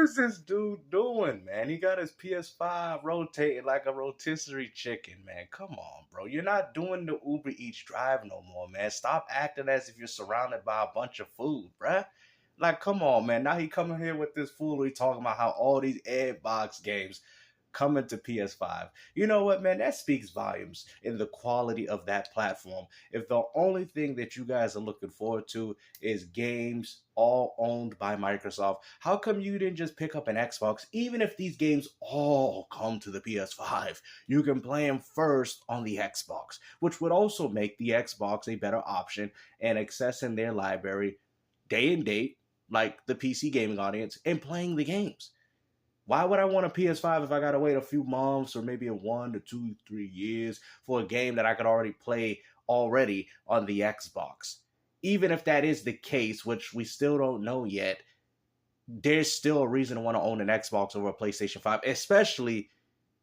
is this dude doing, man? He got his PS5 rotating like a rotisserie chicken, man. Come on, bro. You're not doing the Uber Eats drive no more, man. Stop acting as if you're surrounded by a bunch of food, bruh. Like, come on, man. Now he coming here with this foolery talking about how all these Xbox games coming to PS5. You know what, man? That speaks volumes in the quality of that platform. If the only thing that you guys are looking forward to is games all owned by Microsoft, how come you didn't just pick up an Xbox? Even if these games all come to the PS5, you can play them first on the Xbox, which would also make the Xbox a better option and accessing their library day and date, like the PC gaming audience, and playing the games. Why would I want a PS5 if I got to wait a few months or maybe a 1 to 2, 3 years for a game that I could already play already on the Xbox? Even if that is the case, which we still don't know yet, there's still a reason to want to own an Xbox over a PlayStation 5, especially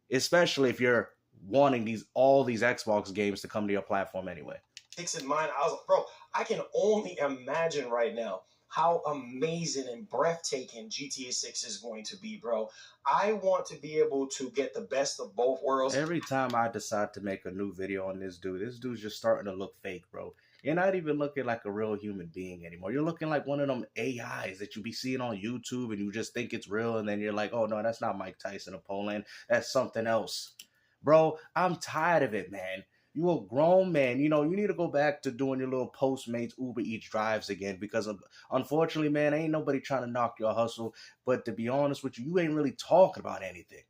if you're wanting all these Xbox games to come to your platform anyway. In mind, I was like, bro, I can only imagine right now how amazing and breathtaking GTA 6 is going to be, bro. I want to be able to get the best of both worlds. Every time I decide to make a new video on this dude's just starting to look fake, bro. You're not even looking like a real human being anymore. You're looking like one of them AIs that you be seeing on YouTube and you just think it's real, and then you're like, oh, no, that's not Mike Tyson of Poland. That's something else. Bro, I'm tired of it, man. You a grown man. You know, you need to go back to doing your little Postmates Uber Eats drives again because, unfortunately, man, ain't nobody trying to knock your hustle. But to be honest with you, you ain't really talking about anything.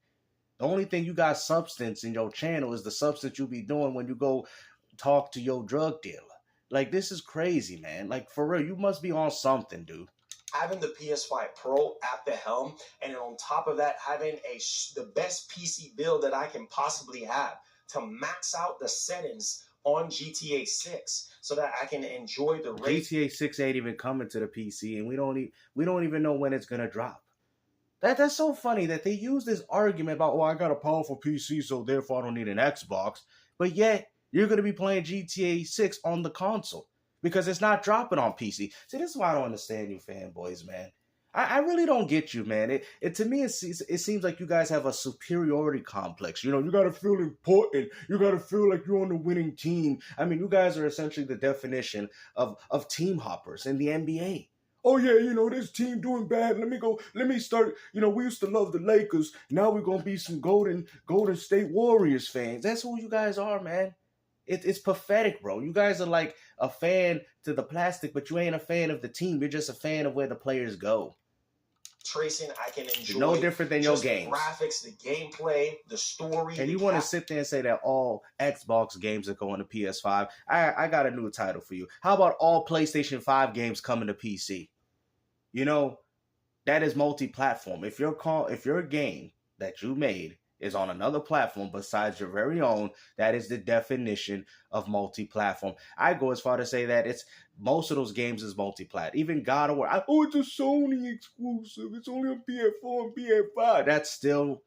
The only thing you got substance in your channel is the substance you be doing when you go talk to your drug dealer. Like, this is crazy, man. Like, for real, you must be on something, dude. Having the PS5 Pro at the helm, and then on top of that, having the best PC build that I can possibly have to max out the settings on GTA 6 so that I can enjoy the race. GTA 6 ain't even coming to the PC, and we don't even know when it's gonna drop. That's so funny that they use this argument about, I got a powerful PC, so therefore I don't need an Xbox. But yet, you're gonna be playing GTA 6 on the console because it's not dropping on PC. See, this is why I don't understand you fanboys, man. I really don't get you, man. To me, it seems like you guys have a superiority complex. You know, you got to feel important. You got to feel like you're on the winning team. I mean, you guys are essentially the definition of team hoppers in the NBA. Oh, yeah, you know, this team doing bad. Let me start. You know, we used to love the Lakers. Now we're going to be some Golden State Warriors fans. That's who you guys are, man. It's pathetic, bro. You guys are like a fan to the plastic, but you ain't a fan of the team. You're just a fan of where the players go. Tracing, I can enjoy. No different than your games. The graphics, the gameplay, the story. And you want to sit there and say that all Xbox games are going to PS5. I got a new title for you. How about all PlayStation 5 games coming to PC? You know, that is multi-platform. If your game that you made is on another platform besides your very own, that is the definition of multi-platform. I go as far to say that most of those games is multi-plat. Even God of War, it's a Sony exclusive. It's only on PS4 and PS5. That's still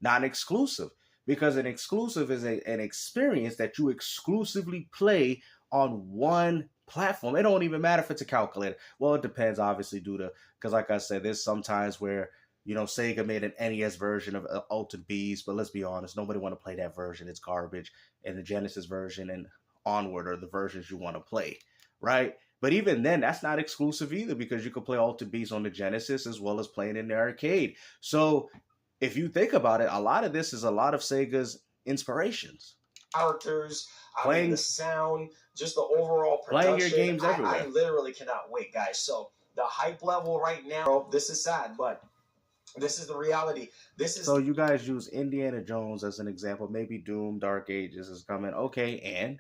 not exclusive because an exclusive is an experience that you exclusively play on one platform. It don't even matter if it's a calculator. Well, it depends, obviously, because like I said, there's sometimes where, you know, Sega made an NES version of Altered Beast, but let's be honest, nobody want to play that version. It's garbage. And the Genesis version and onward are the versions you want to play, right? But even then, that's not exclusive either because you can play Altered Beast on the Genesis as well as playing in the arcade. So if you think about it, a lot of this is a lot of Sega's inspirations. Characters, playing the sound, just the overall production. Playing your games everywhere. I literally cannot wait, guys. So the hype level right now, this is sad, but this is the reality. So you guys use Indiana Jones as an example. Maybe Doom, Dark Ages is coming. Okay, and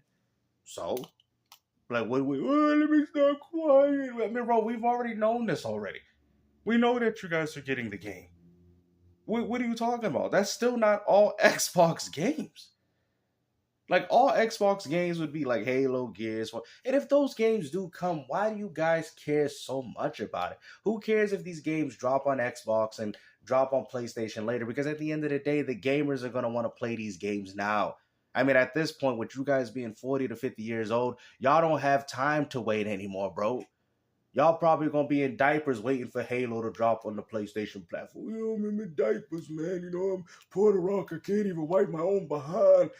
so, like, let me start quiet. I mean, bro, we've already known this already. We know that you guys are getting the game. What are you talking about? That's still not all Xbox games. Like, all Xbox games would be like Halo, Gears. And if those games do come, why do you guys care so much about it? Who cares if these games drop on Xbox and drop on PlayStation later? Because at the end of the day, the gamers are going to want to play these games now. I mean, at this point, with you guys being 40 to 50 years old, y'all don't have time to wait anymore, bro. Y'all probably gonna be in diapers waiting for Halo to drop on the PlayStation platform. I'm in diapers, man. I'm Puerto Rico. I can't even wipe my own behind.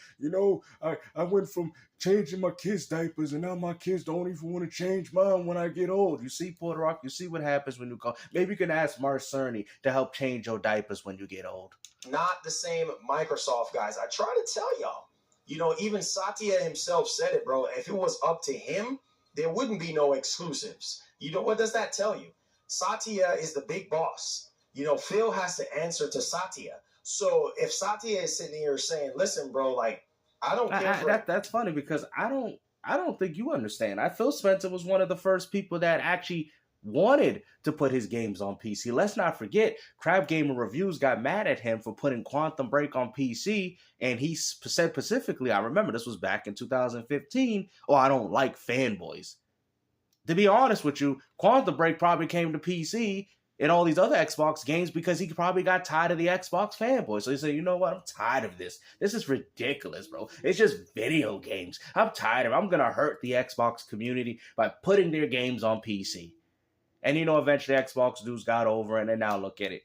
I went from changing my kids' diapers, and now my kids don't even want to change mine when I get old. You see, Puerto Rico, you see what happens when you call. Maybe you can ask Mark Cerny to help change your diapers when you get old. Not the same Microsoft, guys. I try to tell y'all. Even Satya himself said it, bro. If it was up to him, there wouldn't be no exclusives. What does that tell you? Satya is the big boss. Phil has to answer to Satya. So if Satya is sitting here saying, "Listen, bro, like I don't care," that's funny because I don't think you understand. Phil Spencer was one of the first people that actually wanted to put his games on PC. Let's not forget, Crab Gamer Reviews got mad at him for putting Quantum Break on PC, and he said specifically, I remember this was back in 2015, I don't like Fanboys. To be honest with you, Quantum Break probably came to PC and all these other Xbox games because he probably got tired of the Xbox fanboys. So he said, you know what? I'm tired of this. This is ridiculous, bro. It's just video games. I'm tired of it. I'm going to hurt the Xbox community by putting their games on PC. And, eventually Xbox dudes got over it, and now look at it.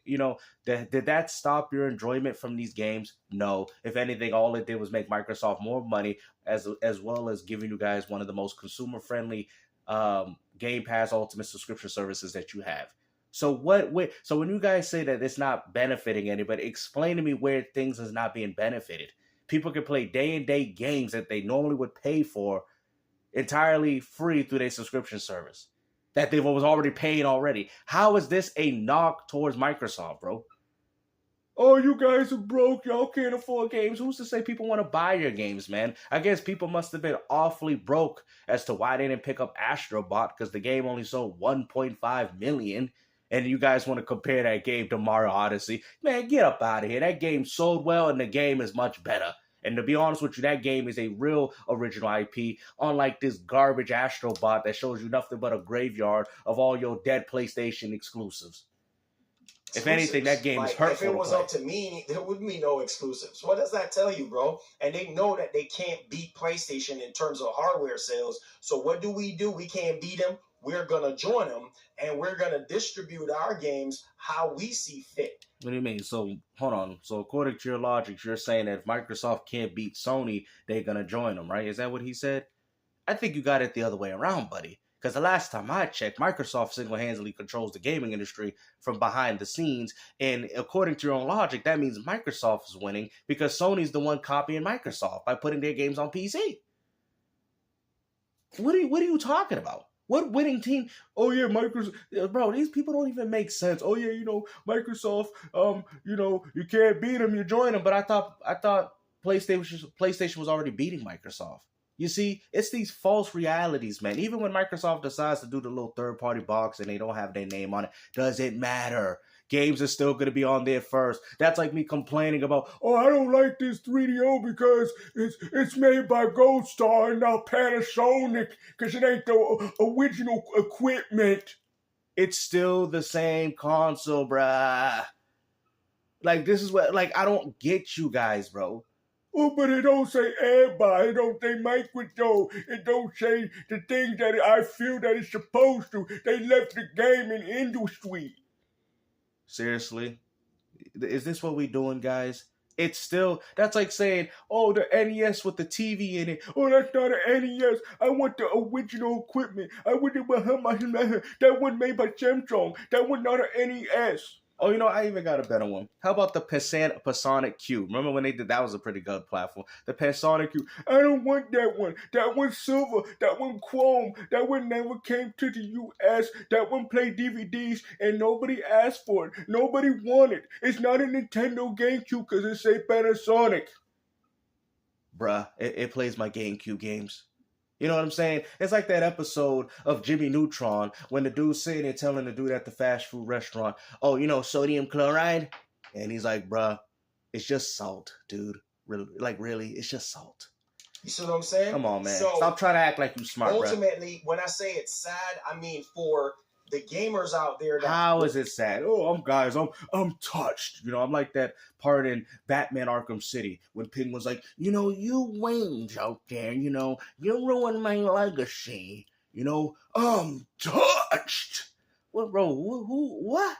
Did that stop your enjoyment from these games? No. If anything, all it did was make Microsoft more money, as well as giving you guys one of the most consumer-friendly Game Pass Ultimate subscription services that you have. So when you guys say that it's not benefiting anybody, explain to me where things is not being benefited. People can play day-and-date games that they normally would pay for entirely free through their subscription service that they was already paying already. How is this a knock towards Microsoft, bro? Oh, you guys are broke. Y'all can't afford games. Who's to say people want to buy your games, man? I guess people must have been awfully broke as to why they didn't pick up Astrobot, because the game only sold 1.5 million. And you guys want to compare that game to Mario Odyssey. Man, get up out of here. That game sold well, and the game is much better. And to be honest with you, that game is a real original IP, unlike this garbage Astrobot that shows you nothing but a graveyard of all your dead PlayStation exclusives. If anything, that game is hurtful. If it was up to me, there wouldn't be no exclusives. What does that tell you, bro? And they know that they can't beat PlayStation in terms of hardware sales. So what do? We can't beat them. We're going to join them, and we're going to distribute our games how we see fit. What do you mean? So, hold on. So, according to your logic, you're saying that if Microsoft can't beat Sony, they're going to join them, right? Is that what he said? I think you got it the other way around, buddy. Because the last time I checked, Microsoft single-handedly controls the gaming industry from behind the scenes. And according to your own logic, that means Microsoft is winning because Sony's the one copying Microsoft by putting their games on PC. What are you talking about? What winning team? Oh yeah, Microsoft, bro. These people don't even make sense. Oh yeah, Microsoft. You can't beat them. You join them. But I thought PlayStation was already beating Microsoft. You see, it's these false realities, man. Even when Microsoft decides to do the little third-party box and they don't have their name on it, does it matter? Games are still going to be on there first. That's like me complaining about, I don't like this 3DO because it's made by Gold Star and not Panasonic because it ain't the original equipment. It's still the same console, bruh. Like, this is what, I don't get you guys, bro. Oh, but it don't say everybody. It don't say Microsoft. It don't say the things that I feel that it's supposed to. They left the gaming industry. Seriously? Is this what we doing, guys? It's still, that's like saying, the NES with the TV in it. Oh, that's not an NES. I want the original equipment. I want that one made by Samsung. That one not an NES. Oh, I even got a better one. How about the Panasonic Cube? Remember when they did that? Was a pretty good platform. The Panasonic Cube. I don't want that one. That one's silver. That one chrome. That one never came to the U.S. That one played DVDs and nobody asked for it. Nobody wanted. It's not a Nintendo GameCube because it say Panasonic. Bruh, it plays my GameCube games. You know what I'm saying? It's like that episode of Jimmy Neutron when the dude's sitting there telling the dude at the fast food restaurant, sodium chloride? And he's like, bruh, it's just salt, dude. Really, it's just salt. You see what I'm saying? Come on, man. So, stop trying to act like you smart, bruh. Ultimately, when I say it's sad, I mean for the gamers out there. How is it sad? I'm touched. I'm like that part in Batman Arkham City when Penguin's like, you win, Joker. You ruined my legacy. touched. What, bro? Who? What?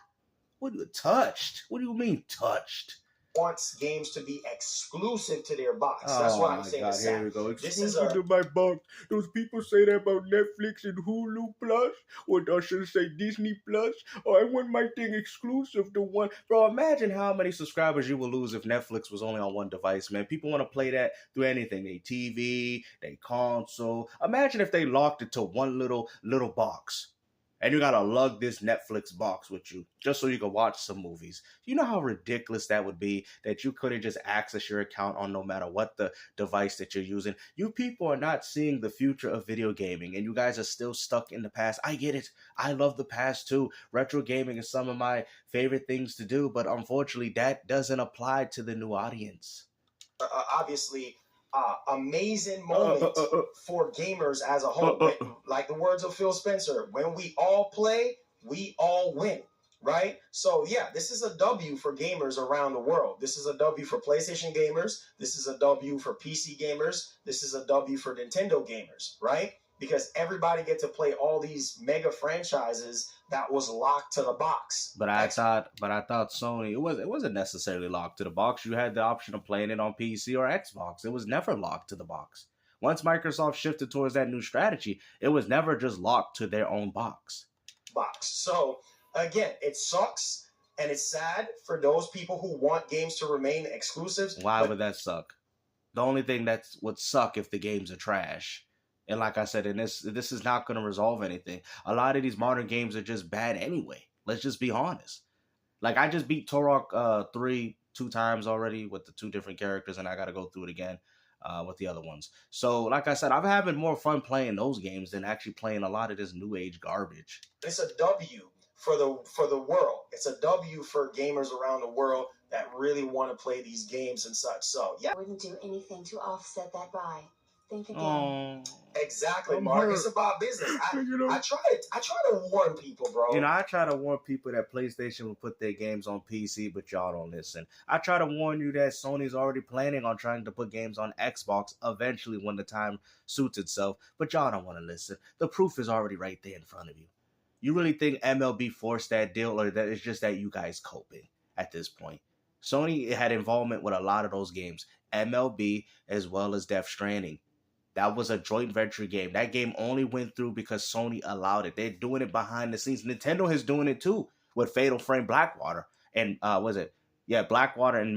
What? Touched? What do you mean touched? Wants games to be exclusive to their box. That's what I'm saying. God, is here sad. we go. This is Exclusive to my box. Those people say that about Netflix and Hulu Plus, or I should say Disney Plus. Oh, I want my thing exclusive to one. Bro, imagine how many subscribers you would lose if Netflix was only on one device, man. People want to play that through anything. They TV, they console. Imagine if they locked it to one little box. And you gotta lug this Netflix box with you just so you can watch some movies. You know how ridiculous that would be, that you couldn't just access your account on no matter what the device that you're using. You people are not seeing the future of video gaming, and you guys are still stuck in the past. I get it. I love the past too. Retro gaming is some of my favorite things to do, but unfortunately that doesn't apply to the new audience. Obviously, amazing moment for gamers as a whole. Like the words of Phil Spencer, when we all play, we all win, right? So yeah, this is a W for gamers around the world. This is a W for PlayStation gamers. This is a W for PC gamers. This is a W for Nintendo gamers, right? Because everybody get to play all these mega franchises that was locked to the box. But I thought Sony, it wasn't necessarily locked to the box. You had the option of playing it on PC or Xbox. It was never locked to the box. Once Microsoft shifted towards that new strategy, it was never just locked to their own box. So again, it sucks and it's sad for those people who want games to remain exclusives. Why would that suck? The only thing that would suck if the games are trash. And like I said, this is not going to resolve anything. A lot of these modern games are just bad anyway. Let's just be honest. Like, I just beat Turok 3 2 times already with the 2 different characters, and I got to go through it again with the other ones. So, like I said, I'm having more fun playing those games than actually playing a lot of this new age garbage. It's a W for the world. It's a W for gamers around the world that really want to play these games and such. So, yeah. I wouldn't do anything to offset that buy. Think again. Exactly, Mark. It's about business. I try to warn people, bro. I try to warn people that PlayStation will put their games on PC, but y'all don't listen. I try to warn you that Sony's already planning on trying to put games on Xbox eventually when the time suits itself, but y'all don't want to listen. The proof is already right there in front of you. You really think MLB forced that deal, or that it's just that you guys coping at this point? Sony had involvement with a lot of those games, MLB as well as Death Stranding. That was a joint venture game. That game only went through because Sony allowed it. They're doing it behind the scenes. Nintendo is doing it too with Fatal Frame Blackwater and Blackwater and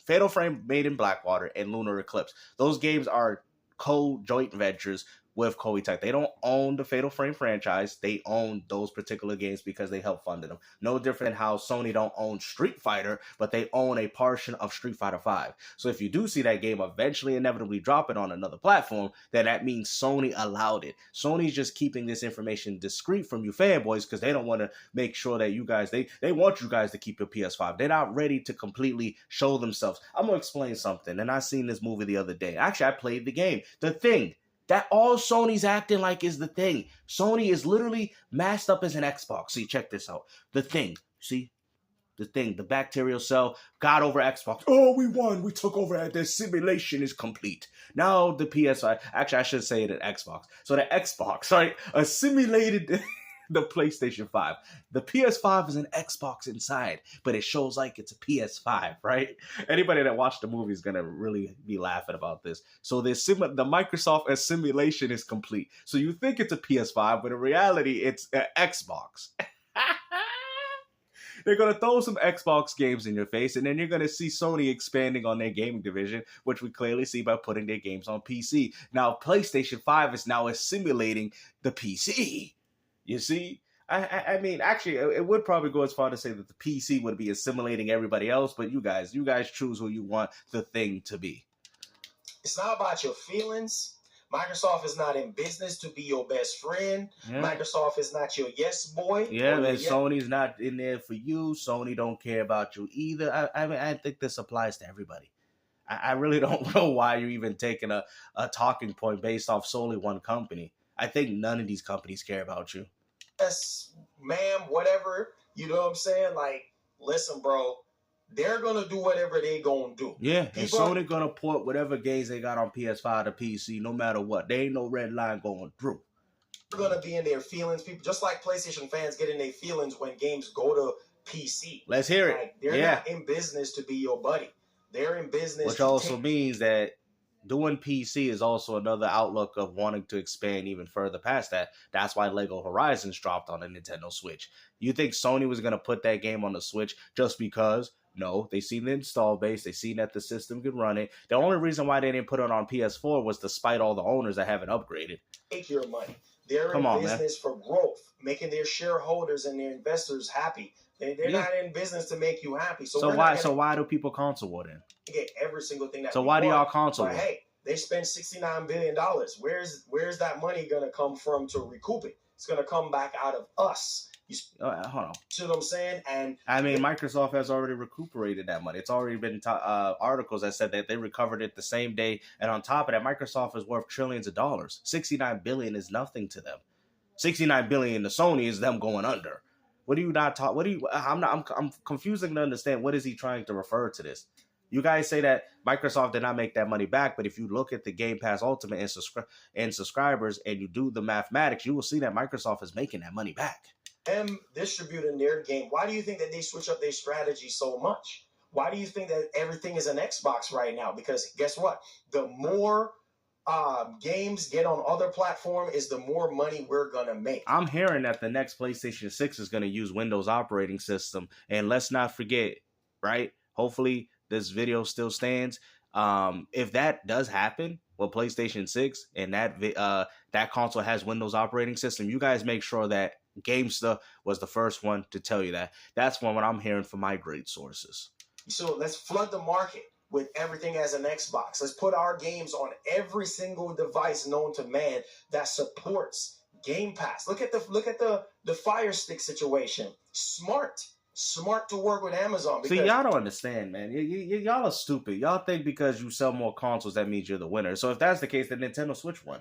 Fatal Frame Made in Blackwater and Lunar Eclipse. Those games are co-joint ventures with Koei Tech. They don't own the Fatal Frame franchise. They own those particular games because they help fund them. No different than how Sony don't own Street Fighter, but they own a portion of Street Fighter V. So if you do see that game eventually inevitably drop it on another platform, then that means Sony allowed it. Sony's just keeping this information discreet from you fanboys because they don't want to make sure that you guys, they want you guys to keep your PS5. They're not ready to completely show themselves. I'm going to explain something, and I seen this movie the other day. Actually, I played the game. The Thing. That all Sony's acting like is The Thing. Sony is literally masked up as an Xbox. See, check this out. The Thing. See? The Thing. The bacterial cell got over Xbox. Oh, we won. We took over. The simulation is complete. Now the PS5. Actually, I should say it at Xbox. So the Xbox, right? Assimilated the PlayStation 5. The PS5 is an Xbox inside, but it shows like it's a PS5, right? Anybody that watched the movie is going to really be laughing about this. So the Microsoft assimilation is complete. So you think it's a PS5, but in reality, it's an Xbox. They're going to throw some Xbox games in your face, and then you're going to see Sony expanding on their gaming division, which we clearly see by putting their games on PC. Now, PlayStation 5 is now assimilating the PC. You see? I mean, actually, it would probably go as far to say that the PC would be assimilating everybody else, but you guys choose who you want the Thing to be. It's not about your feelings. Microsoft is not in business to be your best friend. Yeah. Microsoft is not your yes boy. Yeah, and Sony's not in there for you. Sony don't care about you either. I mean, I think this applies to everybody. I really don't know why you're even taking a talking point based off solely one company. I think none of these companies care about you. Yes, ma'am, whatever. You know what I'm saying? Like, listen, bro, they're gonna do whatever they gonna do. Yeah, and Sony gonna port whatever games they got on PS5 to PC, no matter what. There ain't no red line going through. They're gonna be in their feelings. People just like PlayStation fans get in their feelings when games go to PC. Let's hear it. Like, they're not in business to be your buddy. They're in business, which also means that doing PC is also another outlook of wanting to expand even further past that. That's why Lego Horizons dropped on the Nintendo Switch. You think Sony was going to put that game on the Switch just because? No, they seen the install base. They seen that the system could run it. The only reason why they didn't put it on PS4 was to spite all the owners that haven't upgraded. Take your money. They're in business for growth, making their shareholders and their investors happy. They're not in business to make you happy. So why do people console war then? Get every single thing that. So why do y'all console war? Hey, they spend $69 billion. Where's that money gonna come from to recoup it? It's gonna come back out of us. Hold on. See what I'm saying? And I mean, Microsoft has already recuperated that money. It's already been articles that said that they recovered it the same day. And on top of that, Microsoft is worth trillions of dollars. $69 billion is nothing to them. $69 billion to Sony is them going under. What do you not talk? What do you? I'm confusing to understand. What is he trying to refer to this? You guys say that Microsoft did not make that money back, but if you look at the Game Pass Ultimate and subscribers and you do the mathematics, you will see that Microsoft is making that money back. Them distributing their game. Why do you think that they switch up their strategy so much? Why do you think that everything is an Xbox right now? Because guess what? The more games get on other platforms is the more money we're going to make. I'm hearing that the next PlayStation 6 is going to use Windows operating system. And let's not forget, right? Hopefully this video still stands. If that does happen with PlayStation 6 and that console has Windows operating system, you guys make sure that GameStop was the first one to tell you that. That's what I'm hearing from my great sources. So let's flood the market with everything as an Xbox. Let's put our games on every single device known to man that supports Game Pass. Look at the Fire Stick situation. Smart to work with Amazon. See, y'all don't understand, man. Y'all are stupid. Y'all think because you sell more consoles that means you're the winner. So if that's the case, then Nintendo Switch won.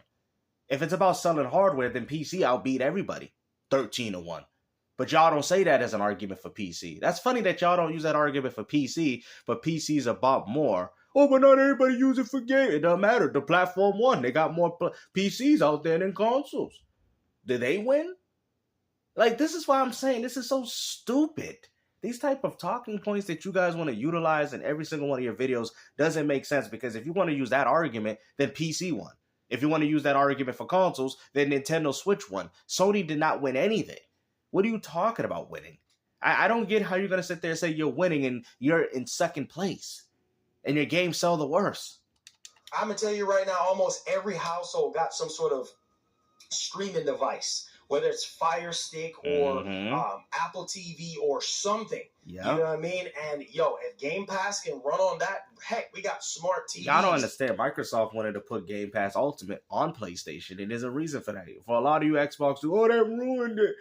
If it's about selling hardware, then PC outbeat everybody 13-1. But y'all don't say that as an argument for PC. That's funny that y'all don't use that argument for PC, but PC's about more. Oh, but not everybody use it for game. It doesn't matter. The platform won. They got more PCs out there than consoles. Did they win? Like, this is why I'm saying this is so stupid. These type of talking points that you guys want to utilize in every single one of your videos doesn't make sense, because if you want to use that argument, then PC won. If you want to use that argument for consoles, then Nintendo Switch won. Sony did not win anything. What are you talking about winning? I don't get how you're going to sit there and say you're winning and you're in second place and your games sell the worst. I'm going to tell you right now, almost every household got some sort of streaming device, whether it's Fire Stick or Apple TV or something. Yep. You know what I mean? And, if Game Pass can run on that, heck, we got smart TVs. Y'all don't understand. Microsoft wanted to put Game Pass Ultimate on PlayStation, and there's a reason for that. For a lot of you Xbox, that ruined it.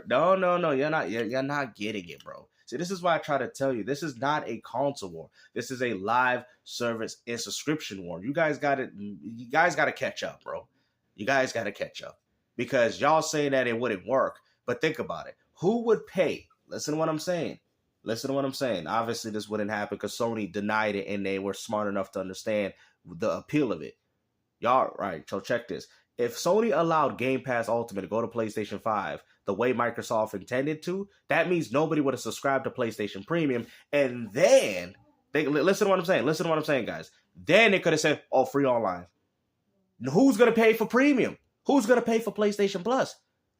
No. You're not getting it, bro. See, this is why I try to tell you, this is not a console war. This is a live service and subscription war. You guys got to catch up, bro. You guys got to catch up. Because y'all saying that it wouldn't work. But think about it. Who would pay? Listen to what I'm saying. Obviously, this wouldn't happen because Sony denied it and they were smart enough to understand the appeal of it. Y'all, right. So check this. If Sony allowed Game Pass Ultimate to go to PlayStation 5 the way Microsoft intended to, that means nobody would have subscribed to PlayStation Premium. And then, listen to what I'm saying, guys. Then they could have said, free online. Who's going to pay for Premium? Who's going to pay for PlayStation Plus?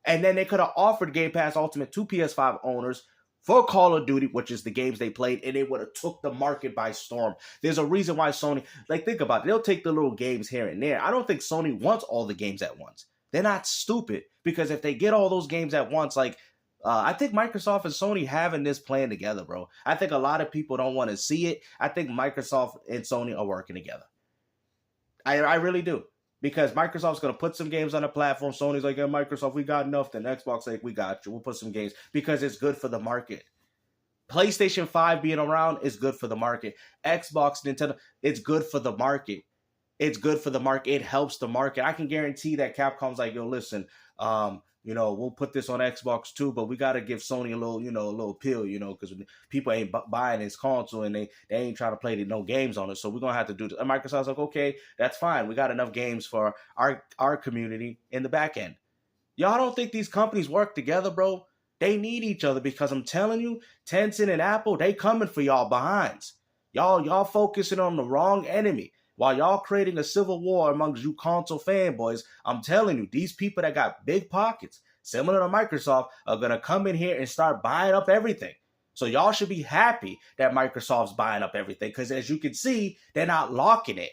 And then they could have offered Game Pass Ultimate to PS5 owners for Call of Duty, which is the games they played, and it would have took the market by storm. There's a reason why Sony, think about it, they'll take the little games here and there. I don't think Sony wants all the games at once. They're not stupid, because if they get all those games at once, I think Microsoft and Sony having this plan together, bro. I think a lot of people don't want to see it. I think Microsoft and Sony are working together. I really do. Because Microsoft's going to put some games on the platform. Sony's like, Microsoft, we got enough. Then Xbox like, we got you. We'll put some games because it's good for the market. PlayStation 5 being around is good for the market. Xbox, Nintendo, it's good for the market. It's good for the market. It helps the market. I can guarantee that Capcom's like, listen, we'll put this on Xbox too, but we got to give Sony a little appeal, because people ain't buying this console and they ain't trying to play no games on it. So we're going to have to do this. And Microsoft's like, okay, that's fine. We got enough games for our community in the back end. Y'all don't think these companies work together, bro? They need each other because I'm telling you, Tencent and Apple, they coming for y'all behinds. Y'all focusing on the wrong enemy. While y'all creating a civil war amongst you console fanboys, I'm telling you, these people that got big pockets, similar to Microsoft, are going to come in here and start buying up everything. So y'all should be happy that Microsoft's buying up everything because as you can see, they're not locking it.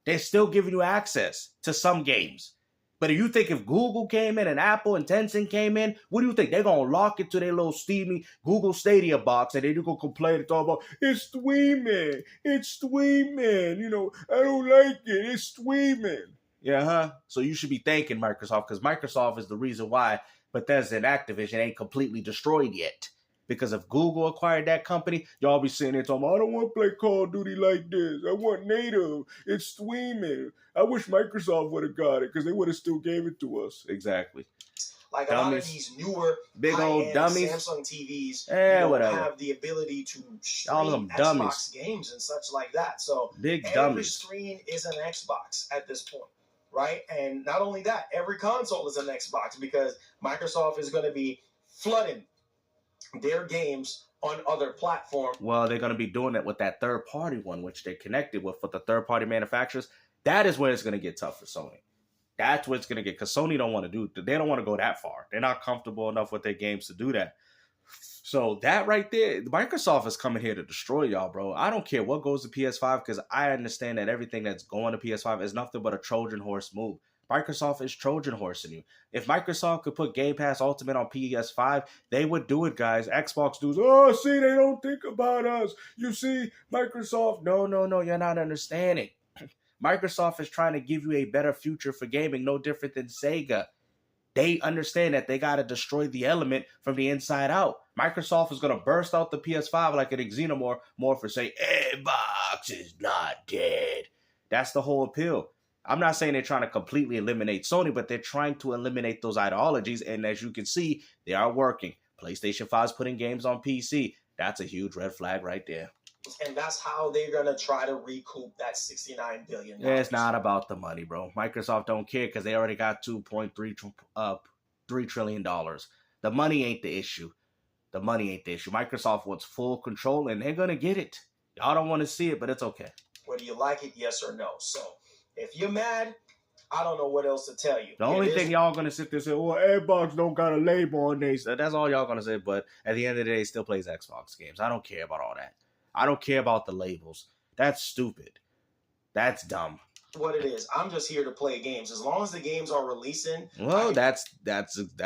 They're still giving you access to some games. But if you think if Google came in and Apple and Tencent came in, what do you think? They're going to lock it to their little steamy Google Stadia box and they're going to complain and talk about, it's streaming. It's streaming. I don't like it. It's streaming. Yeah, huh? So you should be thanking Microsoft because Microsoft is the reason why Bethesda and Activision ain't completely destroyed yet. Because if Google acquired that company, y'all be sitting there talking, I don't want to play Call of Duty like this. I want native. It's streaming. I wish Microsoft would have got it because they would have still gave it to us. Exactly. Like dummies. A lot of these newer big old dummies. Samsung TVs don't have the ability to stream Xbox games and such like that. So big every dummies. screen is an Xbox at this point, right? And not only that, every console is an Xbox because Microsoft is going to be flooding their games on other platforms. Well, they're going to be doing it with that third-party one, which they're connected with the third-party manufacturers. That is where it's going to get tough for Sony. That's what it's going to get, because Sony don't want to do. They don't want to go that far. They're not comfortable enough with their games to do that. So that right there, Microsoft is coming here to destroy y'all, bro. I don't care what goes to PS5, because I understand that everything that's going to PS5 is nothing but a Trojan horse move. Microsoft is Trojan horsing you. If Microsoft could put Game Pass Ultimate on PS5, they would do it, guys. Xbox dudes, see, they don't think about us. You see, Microsoft, no, you're not understanding. Microsoft is trying to give you a better future for gaming, no different than Sega. They understand that they got to destroy the element from the inside out. Microsoft is going to burst out the PS5 like an Xenomorph for say, Xbox is not dead. That's the whole appeal. I'm not saying they're trying to completely eliminate Sony, but they're trying to eliminate those ideologies. And as you can see, they are working. PlayStation 5 is putting games on PC. That's a huge red flag right there. And that's how they're going to try to recoup that $69 billion. Yeah, it's not about the money, bro. Microsoft don't care because they already got $3 trillion. The money ain't the issue. Microsoft wants full control, and they're going to get it. Y'all don't want to see it, but it's okay. Whether you like it, yes or no. So if you're mad, I don't know what else to tell you. The only thing y'all going to sit there and say, Xbox don't got a label on this. That's all y'all going to say, but at the end of the day, it still plays Xbox games. I don't care about all that. I don't care about the labels. That's stupid. That's dumb. What it is, I'm just here to play games. As long as the games are releasing. Well, that's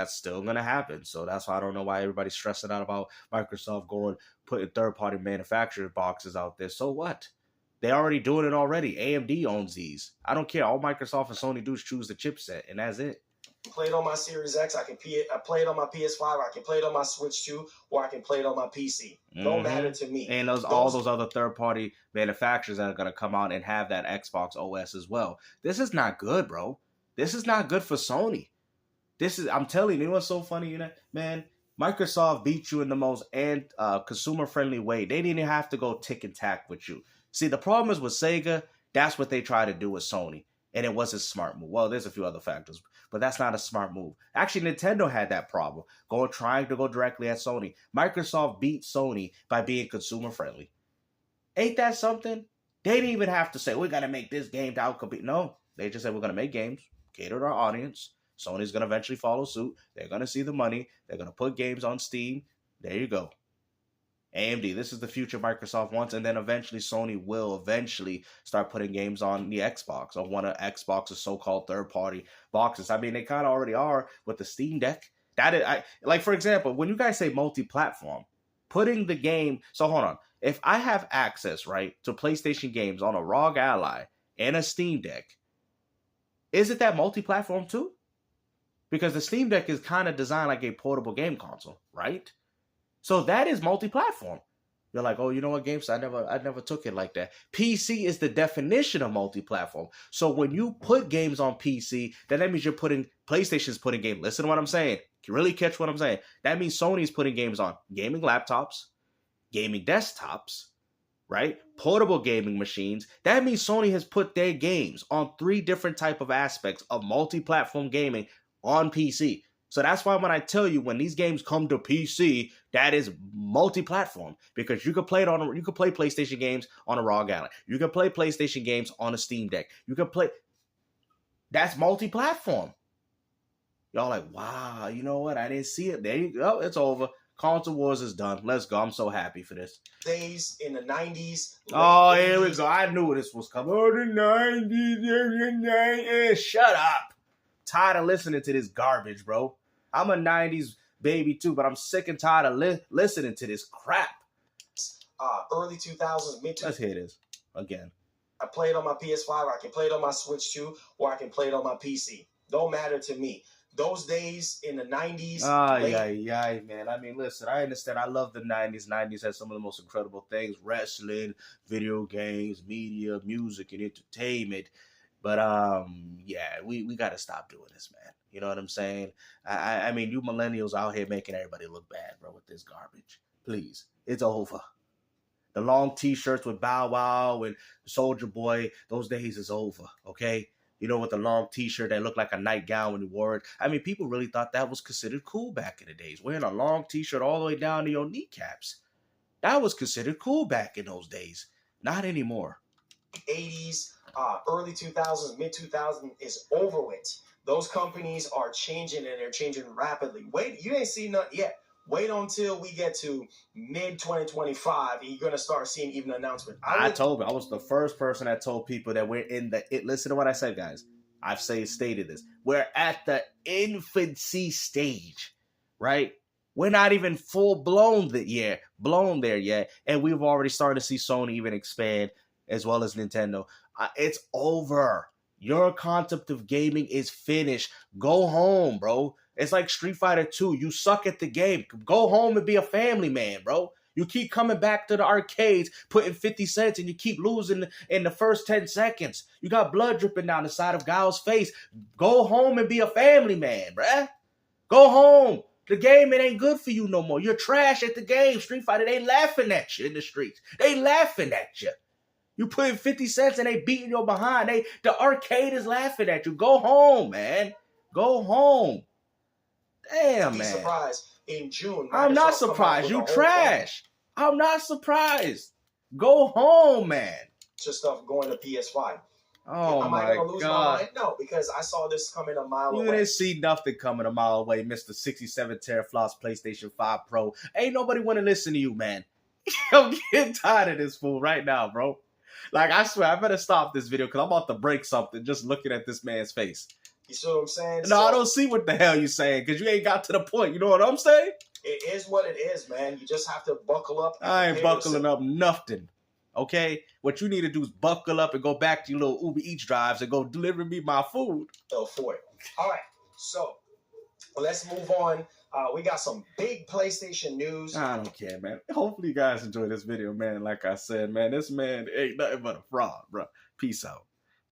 still gonna happen. So that's why I don't know why everybody's stressing out about Microsoft putting third-party manufacturer boxes out there. So what? They're already doing it already. AMD owns these. I don't care. All Microsoft and Sony do is choose the chipset, and that's it. Play it on my Series X. I play it on my PS5. I can play it on my Switch 2, or I can play it on my PC. Don't matter to me. And all those other third-party manufacturers that are going to come out and have that Xbox OS as well. This is not good, bro. This is not good for Sony. I'm telling you, what's so funny, man? Microsoft beat you in the most consumer-friendly way. They didn't even have to go tick and tack with you. See, the problem is with Sega, that's what they try to do with Sony. And it wasn't a smart move. Well, there's a few other factors, but that's not a smart move. Actually, Nintendo had that problem, trying to go directly at Sony. Microsoft beat Sony by being consumer friendly. Ain't that something? They didn't even have to say, we're going to make this game to outcompete. No, they just said, we're going to make games, cater to our audience. Sony's going to eventually follow suit. They're going to see the money. They're going to put games on Steam. There you go. AMD, this is the future Microsoft wants, and then eventually Sony will eventually start putting games on the Xbox, or one of Xbox's so-called third-party boxes. I mean, they kind of already are with the Steam Deck. Like, for example, when you guys say multi-platform, putting the game... So, hold on. If I have access, right, to PlayStation games on a ROG Ally and a Steam Deck, is it that multi-platform too? Because the Steam Deck is kind of designed like a portable game console, right? So that is multi-platform. You're like, oh, you know what, GameStop? I never took it like that. PC is the definition of multi-platform. So when you put games on PC, then that means you're putting PlayStation's putting games. Listen to what I'm saying. You really catch what I'm saying? That means Sony's putting games on gaming laptops, gaming desktops, right? Portable gaming machines. That means Sony has put their games on 3 different type of aspects of multi-platform gaming on PC. So that's why when I tell you when these games come to PC, that is multi-platform because you could play PlayStation games on a ROG Ally. You can play PlayStation games on a Steam Deck. You can play. That's multi-platform. Y'all like, wow, you know what? I didn't see it. There you go. It's over. Console Wars is done. Let's go. I'm so happy for this. Days in the 90s. Oh, here we go. I knew this was coming. Oh, the 90s. Shut up. Tired of listening to this garbage, bro. I'm a 90s baby too, but I'm sick and tired of listening to this crap. Early 2000s, mid 2000s. Let's hear this again. I play it on my PS5, I can play it on my Switch too, or I can play it on my PC. Don't matter to me. Those days in the 90s. Yeah, man. I mean, listen, I understand. I love the 90s. 90s had some of the most incredible things. Wrestling, video games, media, music, and entertainment. But, yeah, we got to stop doing this, man. You know what I'm saying? I mean, you millennials out here making everybody look bad, bro, with this garbage. Please. It's over. The long T-shirts with Bow Wow and Soldier Boy, those days is over, okay? You know, with the long T-shirt that looked like a nightgown when you wore it. I mean, people really thought that was considered cool back in the days. Wearing a long T-shirt all the way down to your kneecaps. That was considered cool back in those days. Not anymore. 80s, early 2000s, mid 2000s is over with. Those companies are changing and they're changing rapidly. Wait, you ain't seen nothing yet. Wait until we get to mid 2025 and you're going to start seeing even announcements. I was the first person that told people that we're in listen to what I said, guys. I've stated this. We're at the infancy stage, right? We're not even full blown there yet. And we've already started to see Sony even expand as well as Nintendo. It's over. Your concept of gaming is finished. Go home, bro. It's like Street Fighter 2. You suck at the game. Go home and be a family man, bro. You keep coming back to the arcades, putting 50 cents, and you keep losing in the first 10 seconds. You got blood dripping down the side of Guile's face. Go home and be a family man, bruh. Go home. The game, it ain't good for you no more. You're trash at the game. Street Fighter, they laughing at you in the streets. They laughing at you. You put in 50 cents and they beating your behind. The arcade is laughing at you. Go home, man. Go home. Damn, man. Surprised in June. I'm not surprised. You trash. I'm not surprised. Go home, man. Just stuff going to PS5. Oh, Am I going to lose my mind? No, because I saw this coming a mile away. You didn't see nothing coming a mile away, Mr. 67 teraflops PlayStation 5 Pro. Ain't nobody want to listen to you, man. I'm getting tired of this fool right now, bro. Like, I swear, I better stop this video because I'm about to break something just looking at this man's face. You see what I'm saying? No, I don't see what the hell you're saying because you ain't got to the point. You know what I'm saying? It is what it is, man. You just have to buckle up. I ain't buckling up nothing. Okay? What you need to do is buckle up and go back to your little Uber Eats drives and go deliver me my food. For it. All right. So, let's move on. We got some big PlayStation news. I don't care, man. Hopefully you guys enjoy this video, man. Like I said, man, this man ain't nothing but a fraud, bro. Peace out.